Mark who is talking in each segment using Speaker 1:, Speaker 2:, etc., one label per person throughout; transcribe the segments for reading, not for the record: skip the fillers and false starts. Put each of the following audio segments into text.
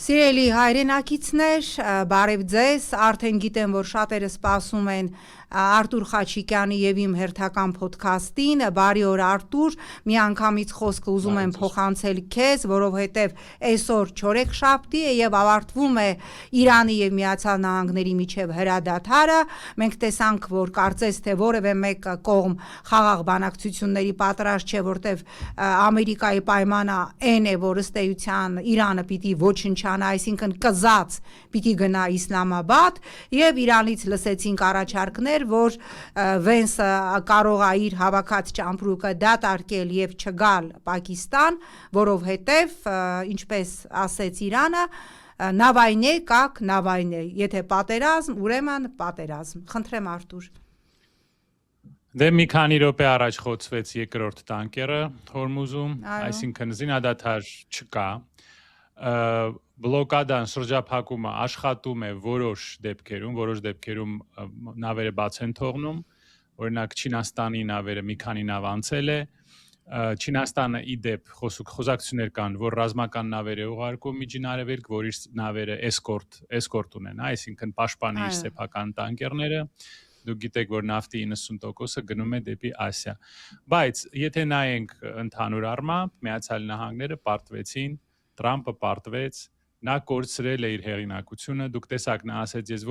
Speaker 1: Սիրելի հայրենակիցներ, բարև ձեզ, արդեն գիտեմ, որ շատերը սպասում են Արտուր Խաչիկյանի եւ իմ հերթական ոդքասթին, բարի օր Արտուր, միանգամից խոսքը ուզում եմ փոխանցել քեզ, որովհետեւ այսօր չորեքշաբթի է եւ ավարտվում է Իրանի եւ Միացյալ Նահանգների միջև հրադադարը, մենք տեսանք, որ կարծես թե որևէ մեկ կողմ խաղաղ բանակցությունների պատրաստ չէ, որտեւ Ամերիկայի պայմանը այն է, որ ըստ էության Իրանը պիտի ոչնչանա, այսինքն կզած պիտի գնա Իսլամաբադ եւ Իրանից լսեցինք առաջարկներ, որ Վենսը կարող է իր հավաքած ճամպրուկը դատարկել եւ չգալ Պակիստան, որովհետեւ ինչպես ասեց Իրանը, նավայնե կակ նավայնե, եթե պատերազմ, ուրեմն պատերազմ։ Խնդրեմ Արտուր։
Speaker 2: Դե մի քանի րոպե առաջ խոցվեց երկրորդ տանկերը Հորմուզում, այսինքն զինադադար չկա։ Բլոկադան շրջափակումը աշխատում է որոշ դեպքերում նավերը բաց են թողնում, օրինակ Չինաստանի նավերը մի քանի նավ անցել է, Չինաստանը ի դեպ խոսակցություններ կան, որ ռազմական նավեր է ուղարկում Միջին Արևելք, որ իր նավերը էսկորտ ունենա, այսինքն պաշտպանի իր սեփական տանկերները, դուք գիտեք, որ նավթի 90%-ը գնում է դեպի Ասիա, բայց եթե նայենք ընդհանուր առմամբ, Միացյալ Նահանգները պարտվեցին, Տրամպը պարտվեց, նա կորցրել է իր հեղինակությունը, դուք տեսաք, նա ասեց, ես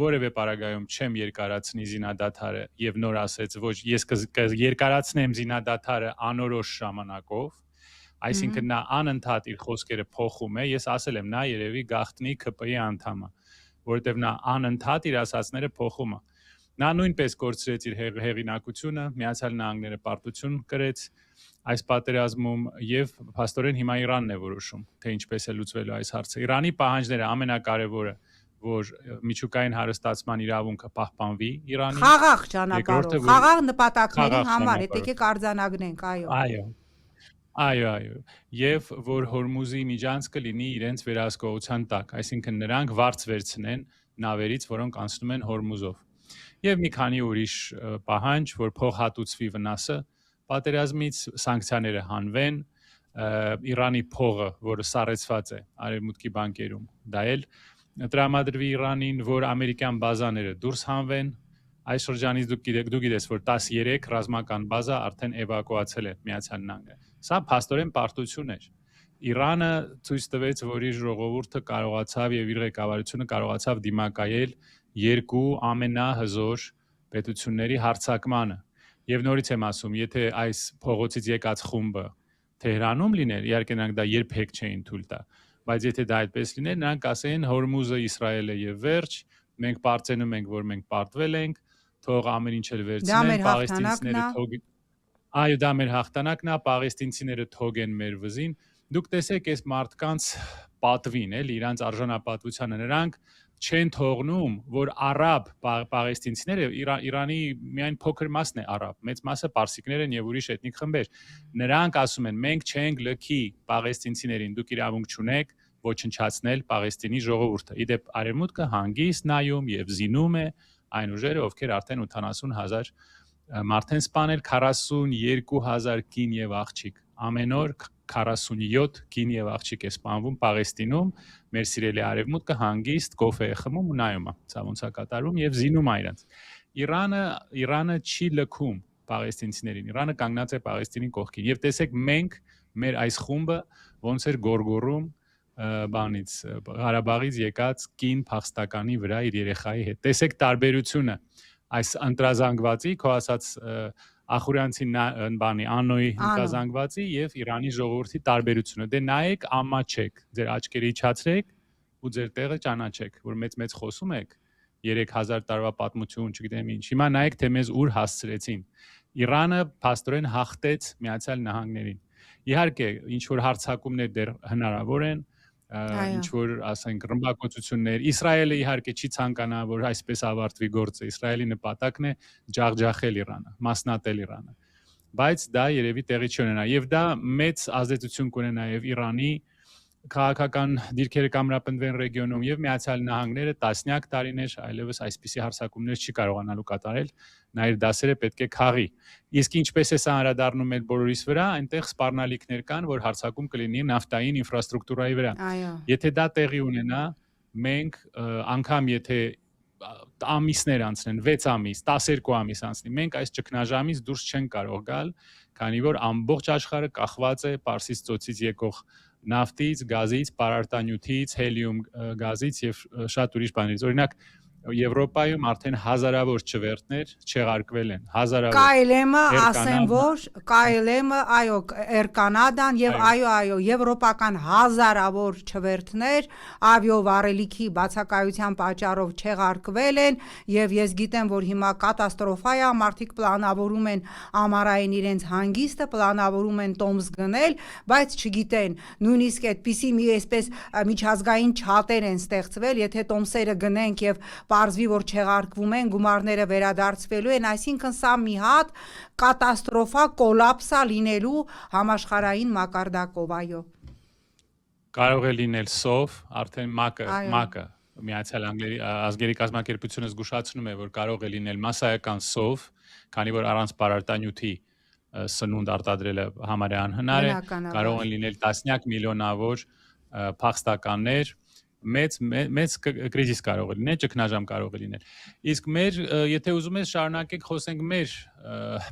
Speaker 2: որևէ պարագայում չեմ երկարացնի զինադադարը եւ նոր ասեց, ոչ, ես կերկարացնեմ զինադադարը անորոշ ժամանակով, այսինքն նա անընդհատ իր խոսքերը փոխում է, ես ասել եմ, նա երևի գաղտնի ԿՊ-ի անդամ է, որովհետեւ նա անընդհատ իր ասածները փոխում է։ Նա նույնպես կորցրեց իր հեղինակությունը, Միացյալ Նահանգները պարտություն կրեց այս պատերազմում եւ փաստորեն հիմա Իրանն է որոշում, թե ինչպես է լուծվելու այս հարցը։ Իրանի պահանջները ամենակարևորը, որ միջուկային հարստացման իրավունքը պահպանվի Իրանի
Speaker 1: խաղաղ ճանապարհով, խաղաղ նպատակների համար, եթե եկեք արձանագրենք,
Speaker 2: այո, եւ որ Հորմուզի միջանցքը լինի իրենց վերահսկողության տակ, այսինքն նրանք վարձ վերցնեն նավերից, որոնք անցնում են Հորմուզով։ Եվ մի քանի ուրիշ պահանջ, որ փոխհատուցվի վնասը պատերազմից, սանկցիաները հանվեն, Իրանի փողը, որը սառեցված է արևմուտքի բանկերում, դա էլ տրամադրվի Իրանին, որ ամերիկյան բազաները դուրս հանվեն, այս շրջանից դուք գիտես, որ 13 ռազմական բազա արդեն էվակուացել է Միացյալ Նահանգները։ Սա փաստորեն պարտություն էր։ Իրանը ցույց տվեց, որ իր ժողովուրդը կարողացավ եւ իր ղեկավարությունը կարողացավ դիմակայել երկու ամենահզոր պետությունների հարձակմանը։ Եվ նորից եմ ասում, եթե այս փողոցից եկած խումբը Թեհրանում լիներ, իհարկե նրանք դա երբեք չէին թույլ տա, բայց եթե դա այդպես լիներ, նրանք ասեին Հորմուզը Իսրայելը եւ վերջ, մենք պարծենում ենք, որ մենք պարտվել ենք, թող ամեն ինչ էլ վերցնեն, պաղեստինցիները թող այո, դա մեր հաղթանակն է, պաղեստինցիները թողեն մեր վզին։ Դուք տեսեք այս մարդկանց պատվին, էլի, իրանց արժանապատվությանը, նրանք չեն թողնում, որ արաբ պաղեստինցիները Իրանի միայն փոքր մասն է արաբ, մեծ մասը պարսիկներ են եւ ուրիշ էթնիկ խմբեր։ Նրանք ասում են, մենք չենք լքի պաղեստինցիներին, դուք իրավունք չունեք ոչնչացնել Պաղեստինի ժողովուրդը։ Իդեպ արևմուտքը հանգիստ նայում եւ զինում է այն ուժերը, ովքեր արդեն 80,000 մարդ են սպանել, 42,000 կին եւ աղջիկ։ Ամեն օր 47 կին եւ աղջիկ է սպանվում Պաղեստինում, մեր սիրելի արևմուտքը հանգիստ կոֆե է խմում ու նայում է, ցավ ոնց է կատարում եւ զինում է իրենց։ Իրանը չի լքում պաղեստինցիներին, Իրանը կանգնած է Պաղեստինի կողքին։ Եվ տեսեք, մենք մեր այս խումբը ոնց էր գորգորում Ղարաբաղից եկած կին փախստականի վրա իր երեխայի հետ։ Տեսեք տարբերությունը այս ընտրազանգվածի, քո ասած Ախուրյանցի Անոյի ընտրազանգվածի եւ Իրանի ժողովրդի տարբերությունը։ Դե նայեք, ամաչեք, ձեր աչքերը իջացրեք ու ձեր տեղը ճանաչեք, որ մեծ խոսում եք 3000 տարվա պատմություն, չգիտեմ ինչ։ Հիմա նայեք, թե մեզ ուր հասցրեցին։ Իրանը փաստորեն հաղթեց Միացյալ Նահանգներին։ Իհարկե, ինչ որ հարձակումներ դեռ հնարավոր են, ինչ որ ասենք ռմբակոծություններ, Իսրայելը իհարկե չի ցանկանա, որ այսպես ավարտվի գործը, Իսրայելի նպատակն է ջախջախել Իրանը, մասնատել Իրանը, բայց դա երևի տեղի չի ունենա եւ դա մեծ ազդեցություն կունենա եւ Իրանի քաղաքական դիրքերը կամրապնդվեն ռեգիոնում եւ Միացյալ Նահանգները տասնյակ տարիներ այլևս այսպիսի հարձակումներ չի կարողանալու կատարել, նա իր դասերը պետք է քաղի։ Իսկ ինչպես է սա անդրադառնում մեր բոլորիս վրա, այնտեղ սպառնալիքներ կան, որ հարձակում կլինի նավթային ինֆրաստրուկտուրայի վրա։ Եթե դա տեղի ունենա, մենք անգամ եթե ամիսներ անցնեն, 6 ամիս, 12 ամիս անցնի, մենք այս ճգնաժամից դուրս չենք կարող գալ, քանի որ ամբողջ աշխարհը կախված է Պարսից ծոցից եկող նավթից, գազից, պարարտանյութից, հելիում գազից եւ շատ ուրիշ բաներից։ Օրինակ Եվրոպայում արդեն հազարավոր չվերթներ չեղարկվել են, հազարավոր։
Speaker 1: KLM-ը ասեն որ KLM-ը այո Air Canada-ն եւ այո եվրոպական հազարավոր չվերթներ ավիավառելիքի բացակայության պատճառով չեղարկվել են եւ ես գիտեմ որ հիմա կատաստրոֆա է, մարդիկ պլանավորում են ամառային իրենց հանգիստը, պլանավորում են տոմս գնել, բայց չգիտեն, նույնիսկ այդպիսի մի այսպես միջազգային չաթեր են ստեղծվել, եթե տոմսերը գնենք եւ պարզվի որ չեղարկվում են, գումարները վերադարձվելու են, այսինքն սա մի հատ կատաստրոֆա, կոլապսա լինելու համաշխարհային մակարդակով, այո։
Speaker 2: Կարող է լինել սով, արդեն ՄԱԿ-ը Միացյալ Ազգերի կազմակերպությունը զգուշացնում է, որ կարող է լինել մասսայական սով, քանի որ առանց պարարտանյութի սնունդ արտադրելը համարյա անհնար է, կարող են լինել տասնյակ միլիոնավոր փախստականներ, մեծ կրիզիս կարող է լինել, ճգնաժամ կարող է լինել։ Իսկ մեր, եթե ուզում ես շարունակենք խոսենք մեր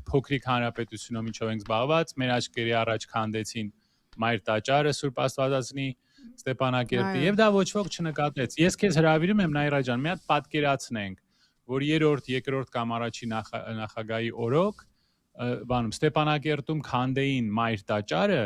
Speaker 2: փոքրիկ հանրապետությունում ինչով ենք զբաղված, մեր աչքերի առաջ քանդեցին Մայր տաճարը Սուրբ Աստվածածնի Ստեփանակերտի եւ դա ոչ ոք չնկատեց։ Ես քեզ հրավիրում եմ Նաիրա ջան, մի հատ պատկերացնենք, որ երրորդ, երկրորդ կամ առաջին նախագահի օրոք Ստեփանակերտում քանդեին Մայր տաճարը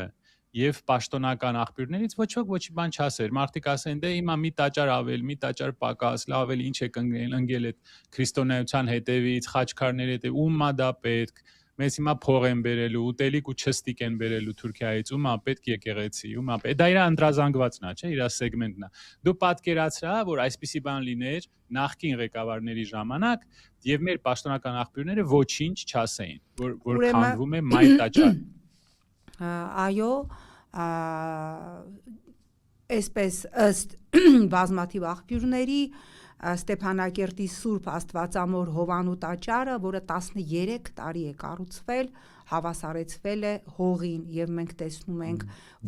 Speaker 2: եւ պաշտոնական աղբյուրներից ոչ ոք ոչի բան չասեր։ Մարդիկ ասեն դե հիմա մի տաճար ավել, մի տաճար պակաս, լավ էլ ինչ է ընկել այդ քրիստոնեության հետևից, խաչքարների հետև, ումա դա պետք։ Մեզ հիմա փող են բերելու, ուտելիք ու չստիկ են բերելու Թուրքիայից, ումա պետք եկեղեցի, ումա պետք։ Դա իր անդրազանգվածն է, չէ՞, իր սեգմենտն է։ Դու պատկերացրա, որ այսպիսի բան լիներ նախկին ղեկավարների ժամանակ եւ մեր պաշտոնական աղբյուրները ոչինչ չասեին, որ քանդվում է Մայր տաճար։
Speaker 1: Այո, այսպես ըստ բազմաթիվ աղբյուրների Ստեփանակերտի Սուրբ Աստվածամոր Հովանու տաճարը, որը 13 տարի է կառուցվել, հավասարեցվել է հողին եւ մենք տեսնում ենք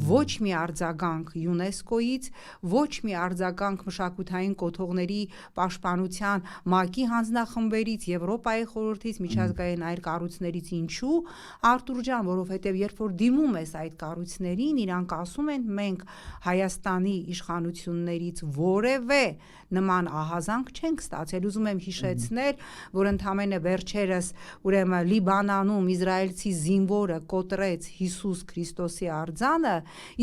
Speaker 1: ոչ մի արձագանք ՅՈՒՆԵՍԿՕ-ից, ոչ մի արձագանք մշակութային կոթողների պաշտպանության ՄԱԿ-ի հանձնախմբերից, Եվրոպայի խորհրդից, միջազգային այլ կառույցներից, ինչու Արտուր ջան, որովհետեւ երբ որ դիմում ես այդ կառույցներին, իրանք ասում են մենք Հայաստանի իշխանություններից որևէ նման ահազանգ չենք ստացել։ Ուզում եմ հիշեցնել, որ ընդամենը վերջերս ուրեմն Լիբանանում իսրայելցի զինվորը կոտրեց Հիսուս Քրիստոսի արձանը,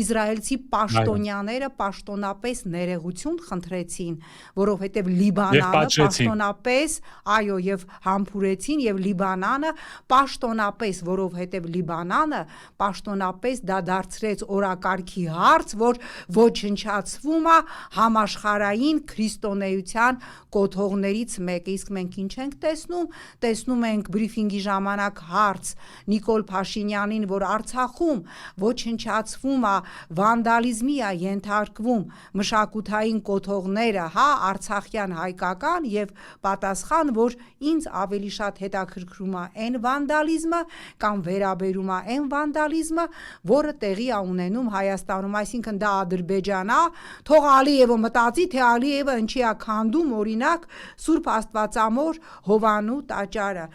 Speaker 1: իսրայելցի պաշտոնյաները պաշտոնապես ներողություն խնդրեցին, որովհետև Լիբանանը պաշտոնապես, այո, եւ համբուրեցին եւ Լիբանանը պաշտոնապես, որովհետև Լիբանանը պաշտոնապես դա դարձրեց օրակարգի հարց, որ ոչնչացվում է համաշխարհային քրիստոնեության կոթողներից մեկը։ Իսկ մենք ինչ ենք տեսնում։ Տեսնում ենք բրիֆինգի ժամանակ հարց Նիկոլ Փաշինյանին, որ Արցախում ոչնչացվում է, վանդալիզմի է ենթարկվում մշակութային կոթողները, հա, արցախյան հայկական, եւ պատասխան, որ ինձ ավելի շատ հետաքրքրում է այն վանդալիզմը կամ վերաբերում է այն վանդալիզմը, որը տեղի է ունենում Հայաստանում, այսինքն դա Ադրբեջան է, թող Ալիևը մտածի, թե Ալիևը ինչի է քանդում օրինակ Սուրբ Աստվածամոր Հովանու տաճարը։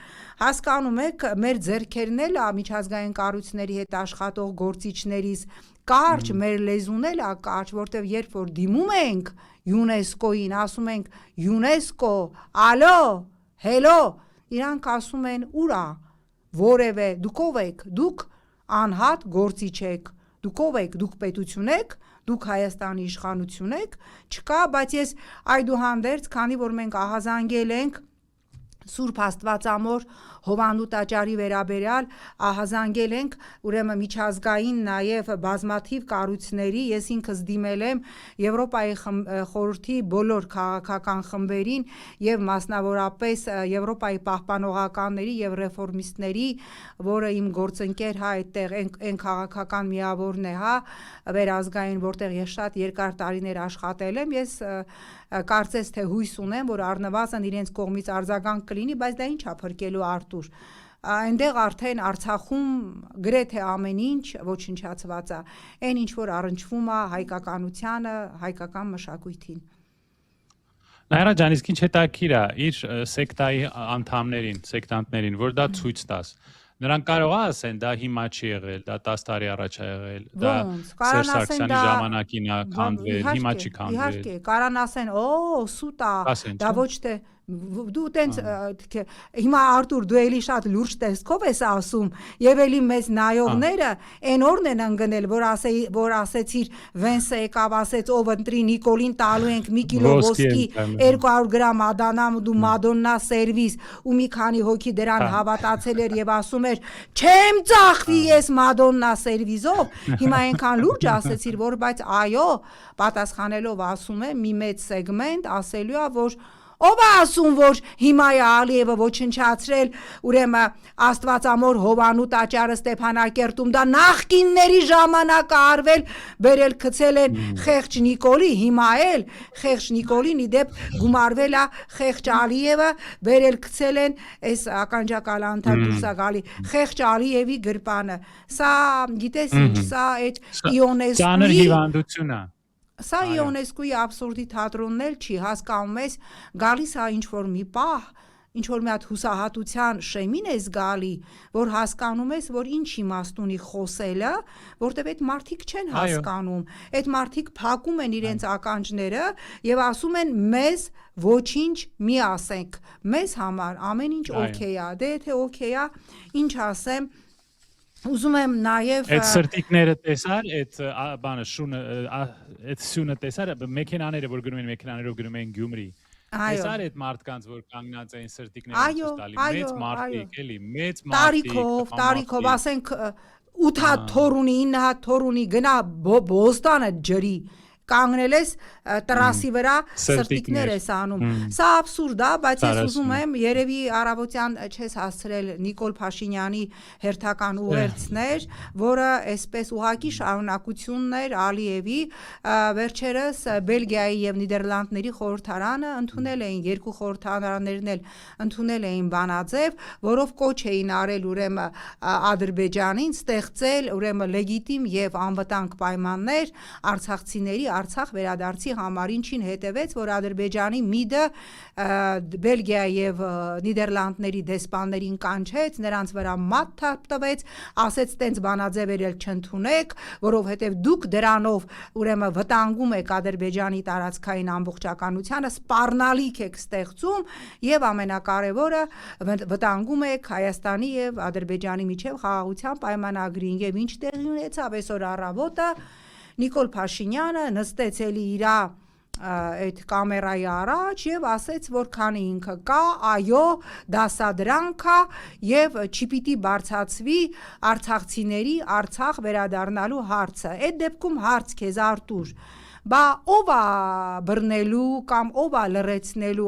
Speaker 1: Հասկանում եք, մեր ձեռքերն էլ միջազգային կառույցների հետ աշխատող գործիչներից կարճ, մեր լեզուն էլ է կարճ, որտեվ երբ որ դիմում ենք ՅՈՒՆԵՍԿՕ-ին, ասում ենք ՅՈՒՆԵՍԿՕ, ալո, հելո, իրանք ասում են ուր է, որևէ, դուք ով եք, դուք անհատ գործիչ եք, դուք ով եք, դուք պետություն եք, դուք Հայաստանի իշխանություն եք, չկա, բայց ես այդուհանդերձ, քանի որ մենք ահազանգել ենք Սուրբ Աստվածամոր Հովանու տաճարի վերաբերյալ ահազանգել ենք ուրեմն միջազգային նաև բազմաթիվ կառույցների, ես ինքս դիմել եմ Եվրոպայի խորհրդի բոլոր քաղաքական խմբերին եւ մասնավորապես Եվրոպայի պահպանողականների եւ ռեֆորմիստների, որը իմ գործընկեր այդտեղ այն քաղաքական միավորն է, վերազգային, որտեղ ես շատ երկար տարիներ աշխատել եմ, ես կարծես թե հույս ունեմ, որ առնվազն իրենց կողմից արձագանք կլինի, բայց դա ինչ է փրկելու Արտուր։ Այնտեղ արդեն Արցախում գրեթե ամեն ինչ ոչնչացված է, այն ինչ որ առնչվում է հայկականությանը, հայկական մշակույթին։
Speaker 2: Նաիրա ջան, իսկ ինչ հետաքրքիր է իր սեկտայի անդամներին, սեկտանտներին, որ դա ցույց տաս։ Նրանք կարող է ասեն, դա հիմա չի եղել, դա 10 տարի առաջ է եղել, դա Սերժ Սարգսյանի ժամանակին է քանդվել, հիմա չի քանդվել։
Speaker 1: Իհարկե, կարան ասեն, սուտ է, դա ոչ թե դու տենց հիմա Արտուր դու էլի շատ լուրջ տեսքով ես ասում եւ էլի մեծ նայողները այն օրն են ընկնել որ ասեցիր Վենսը եկավ ասեց ով ընտրի Նիկոլին տալու ենք մի կիլո ոսկի 200 գրամ ադանամ ու մադոննա սերվիս ու մի քանի հոգի դրան հավատացել էր եւ ասում էր չեմ ծախվի ես մադոննա սերվիզով հիմա այնքան լուրջ ասեցիր որ բայց այո պատասխանելով ասում եմ մի մեծ սեգմենտ ասելու է որ ով է ասում, որ հիմա է Ալիևը ոչնչացրել, ուրեմն Աստվածամոր Հովանու տաճարը Ստեփանակերտում, դա նախկինների ժամանակ արվել, բերել գցել են խեղճ Նիկոլի, հիմա էլ խեղճ Նիկոլին իդեպ գումարվել է խեղճ Ալիևը, բերել գցել են այս ականջակալանթա դուրս է գալի, խեղճ Ալիևի գրպանը։ Սա գիտես ինչ, սա այդ
Speaker 2: Ճանր հիվանդություն է։
Speaker 1: Սա ՅՈՆԵՍԿՕ-ի աբսուրդի թատրոնն էլ չի, հասկանում ես, գալիս է ինչ-որ մի պահ, ինչ-որ մի հատ հուսահատության շեմին ես գալի, որ հասկանում ես, որ ինչ իմաստ ունի խոսելը, որտեվ այդ մարդիկ չեն հասկանում, այդ մարդիկ փակում են իրենց ականջները եւ ասում են մեզ ոչինչ մի ասենք, մեզ համար ամեն ինչ օքեյ է, դե եթե օքեյ է, ինչ ասեմ Ուզում եմ նաև
Speaker 2: այդ սրտիկները տեսար, այդ բանը շունը, այդ սյունը տեսար, մեքենաները որ գնում են մեքենաներով գնում են Գյումրի։ Տեսար այդ մարդկանց որ կանգնած էին սրտիկները տալի, մեծ մարդիկ, էլի, մեծ մարդիկ։
Speaker 1: Տարիքով, ասենք 8 հատ թոր ունի, 9 հատ թոր ունի, գնա Բոստանը ջրի։ Կանգնել ես տրասի վրա սրտիկներ ես անում։ Սա աբսուրդ է, բայց ես ուզում եմ երևի առավոտյան չես հասցրել Նիկոլ Փաշինյանի հերթական ուղերձներ, որը այսպես ուղակի շարունակությունն էր Ալիևի վերջերս Բելգիայի եւ Նիդերլանդների խորհրդարանը ընդունել էին երկու խորհրդարաններն էլ ընդունել էին բանաձև, որով կոչ էին արել ուրեմն Ադրբեջանին ստեղծել ուրեմն լեգիտիմ եւ անվտանգ պայմաններ արցախցիների Արցախ վերադարձի համար ինչին հետևեց, որ Ադրբեջանի ՄԻԴ-ը Բելգիա եւ Նիդերլանդների դեսպաններին կանչեց, նրանց վրա մատ թափտվեց, ասեց տենց բանաձևեր էլ չընդունեք, որովհետեւ դուք դրանով ուրեմն վտանգում եք Ադրբեջանի տարածքային ամբողջականությանը, սպառնալիք եք ստեղծում եւ ամենակարևորը վտանգում եք Հայաստանի եւ Ադրբեջանի միջև խաղաղության պայմանագրին եւ ինչ տեղի ունեցավ այսօր առավոտը Նիկոլ Փաշինյանը նստեց էլի իր այդ կամերայի առաջ եւ ասեց որ քանի ինքը կա այո դասադրանք է եւ չպիտի բարձացվի արցախցիների Արցախ վերադառնալու հարցը այդ դեպքում հարց քեզ Արտուր Բա ով է բռնելու կամ ով է լրացնելու